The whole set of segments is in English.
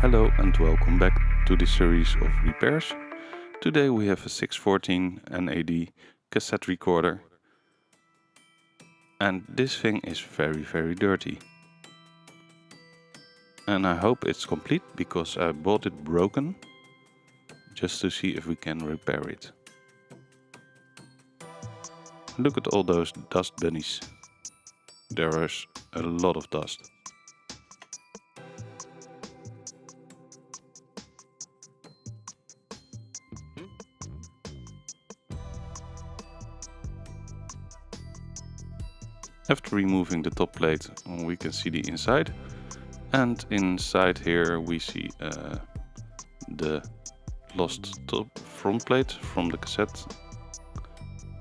Hello and welcome back to this series of repairs. Today we have a 614 NAD cassette recorder, and this thing is very dirty. And I hope it's complete because I bought it broken just to see if we can repair it. Look at all those dust bunnies. There is a lot of dust. After removing the top plate, we can see the inside, and inside here we see the lost top front plate from the cassette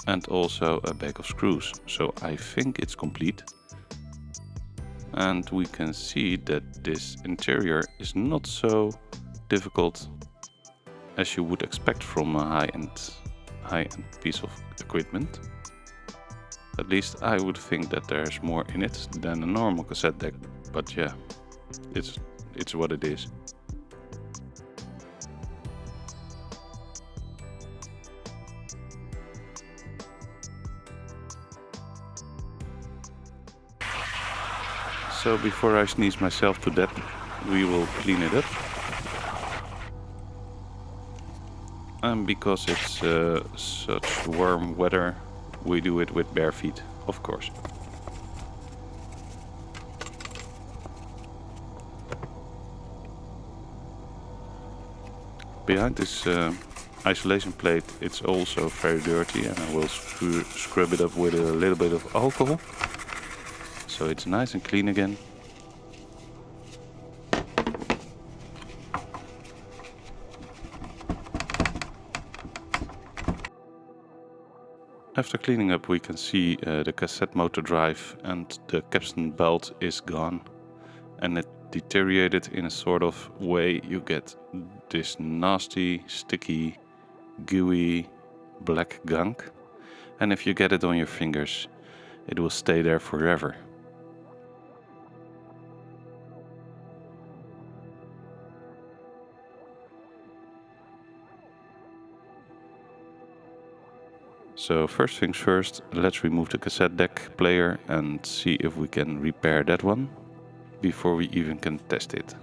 and also a bag of screws. So I think it's complete. And we can see that this interior is not so difficult as you would expect from a high-end piece of equipment. At least I would think that there's more in it than a normal cassette deck, but yeah, it's what it is. So before I sneeze myself to death, we will clean it up. And because it's such warm weather, we do it with bare feet, of course. Behind this isolation plate, it's also very dirty, and I will scrub it up with a little bit of alcohol, so it's nice and clean again. After cleaning up, we can see the cassette motor drive and the capstan belt is gone, and it deteriorated in a sort of way. You get this nasty, sticky, gooey black gunk, and if you get it on your fingers, it will stay there forever. So first things first, let's remove the cassette deck player and see if we can repair that one before we even can test it.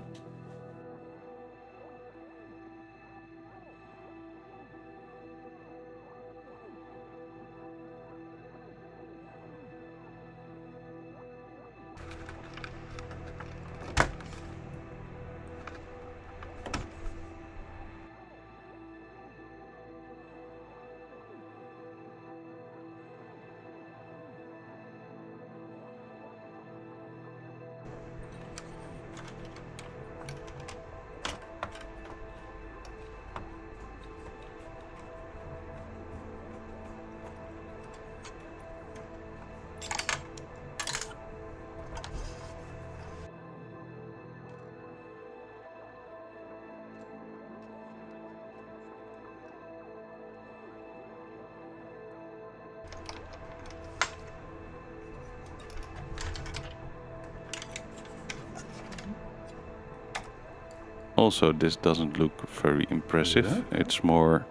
Also, this doesn't look very impressive. Yeah. It's more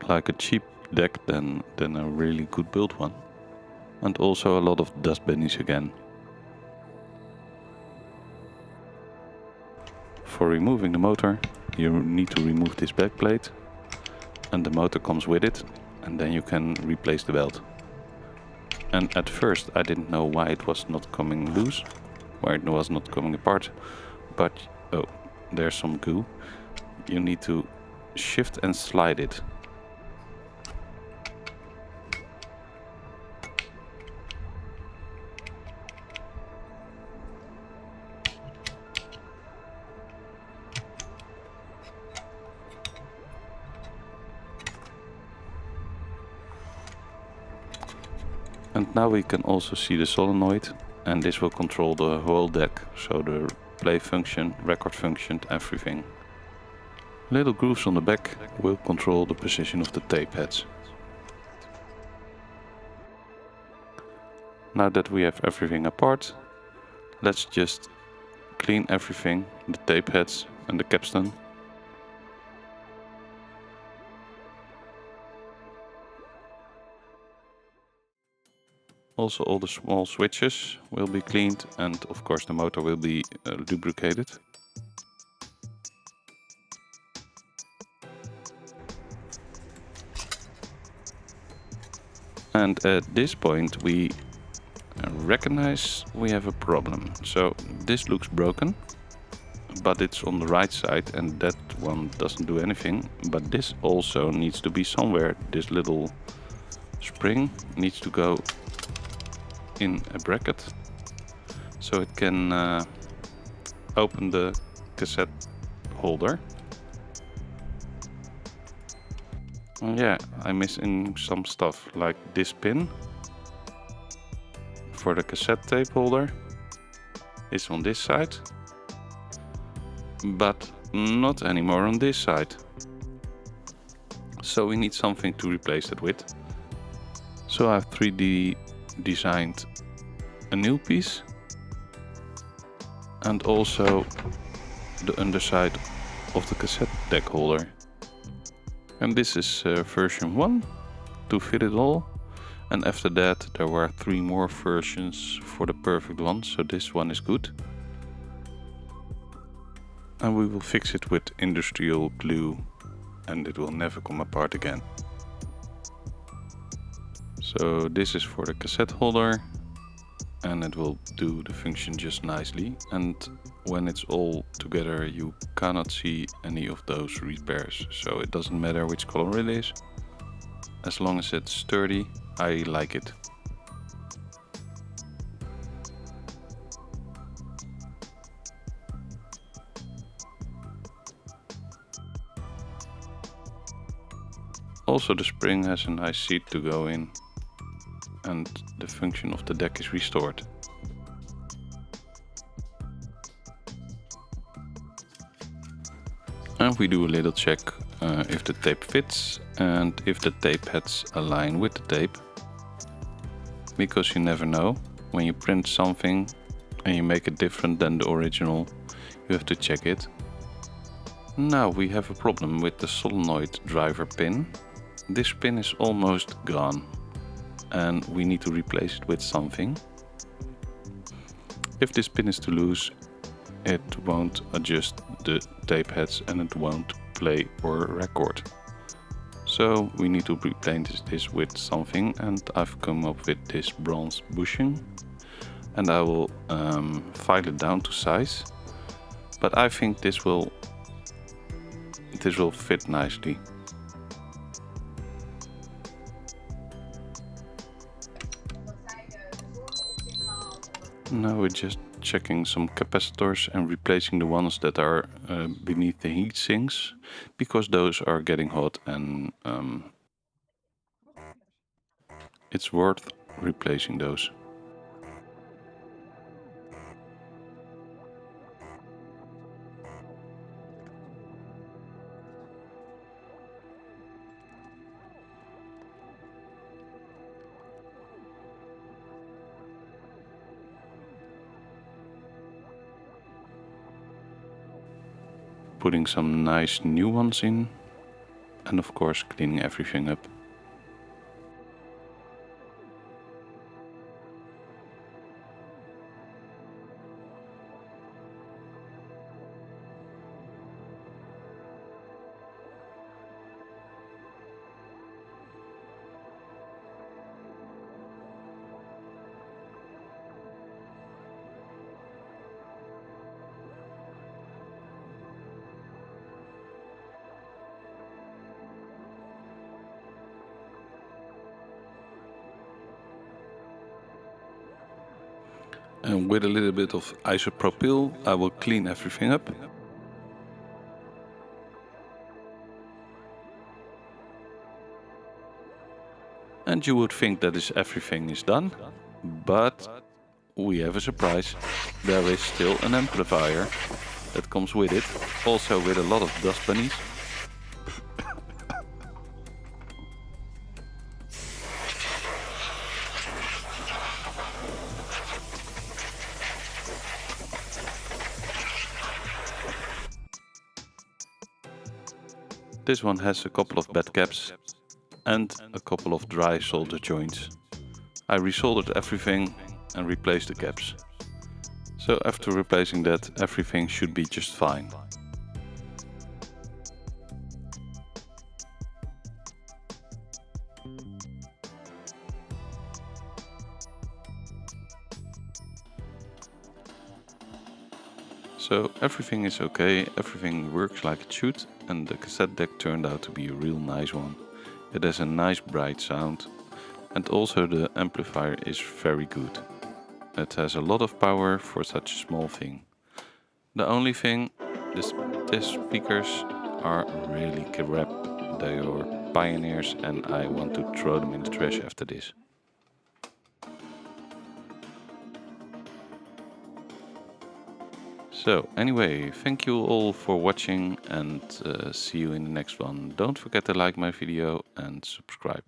like a cheap deck than a really good built one. And also a lot of dust bunnies again. For removing the motor, you need to remove this back plate, and the motor comes with it, and then you can replace the belt. And at first I didn't know why it was not coming loose, why it was not coming apart, but oh, there's some goo. You need to shift and slide it. And now we can also see the solenoid, and this will control the whole deck, so the play function, record function, everything. Little grooves on the back will control the position of the tape heads. Now that we have everything apart, let's just clean everything, the tape heads, and the capstan. Also all the small switches will be cleaned, and of course the motor will be lubricated. And at this point we recognize we have a problem. So this looks broken, but it's on the right side and that one doesn't do anything. But this also needs to be somewhere. This little spring needs to go in a bracket so it can open the cassette holder. Yeah, I'm missing some stuff, like this pin for the cassette tape holder is on this side, but not anymore on this side. So we need something to replace it with. So I've 3D designed a new piece and also the underside of the cassette deck holder. And this is version 1 to fit it all. And after that there were 3 more versions for the perfect one, so this one is good. And we will fix it with industrial glue and it will never come apart again. So this is for the cassette holder and it will do the function just nicely. And when it's all together you cannot see any of those repairs, so it doesn't matter which color it is. As long as it's sturdy, I like it. Also the spring has a nice seat to go in and the function of the deck is restored. And we do a little check if the tape fits and if the tape heads align with the tape. Because you never know, when you print something and you make it different than the original, you have to check it. Now we have a problem with the solenoid driver pin. This pin is almost gone and we need to replace it with something. If this pin is too loose, it won't adjust the tape heads and it won't play or record. So we need to replace this with something, and I've come up with this bronze bushing and I will file it down to size, but I think this will fit nicely. Now we're just checking some capacitors and replacing the ones that are beneath the heat sinks, because those are getting hot and it's worth replacing those. Putting some nice new ones in, and of course cleaning everything up. And with a little bit of isopropyl, I will clean everything up. And you would think that everything is done, but we have a surprise. There is still an amplifier that comes with it, also with a lot of dust bunnies. This one has a couple of bad caps and a couple of dry solder joints. I resoldered everything and replaced the caps. So after replacing that, everything should be just fine. So everything is okay, everything works like it should, and the cassette deck turned out to be a real nice one. It has a nice bright sound, and also the amplifier is very good. It has a lot of power for such a small thing. The only thing, these speakers are really crap. They are pioneers and I want to throw them in the trash after this. So anyway, thank you all for watching and see you in the next one. Don't forget to like my video and subscribe.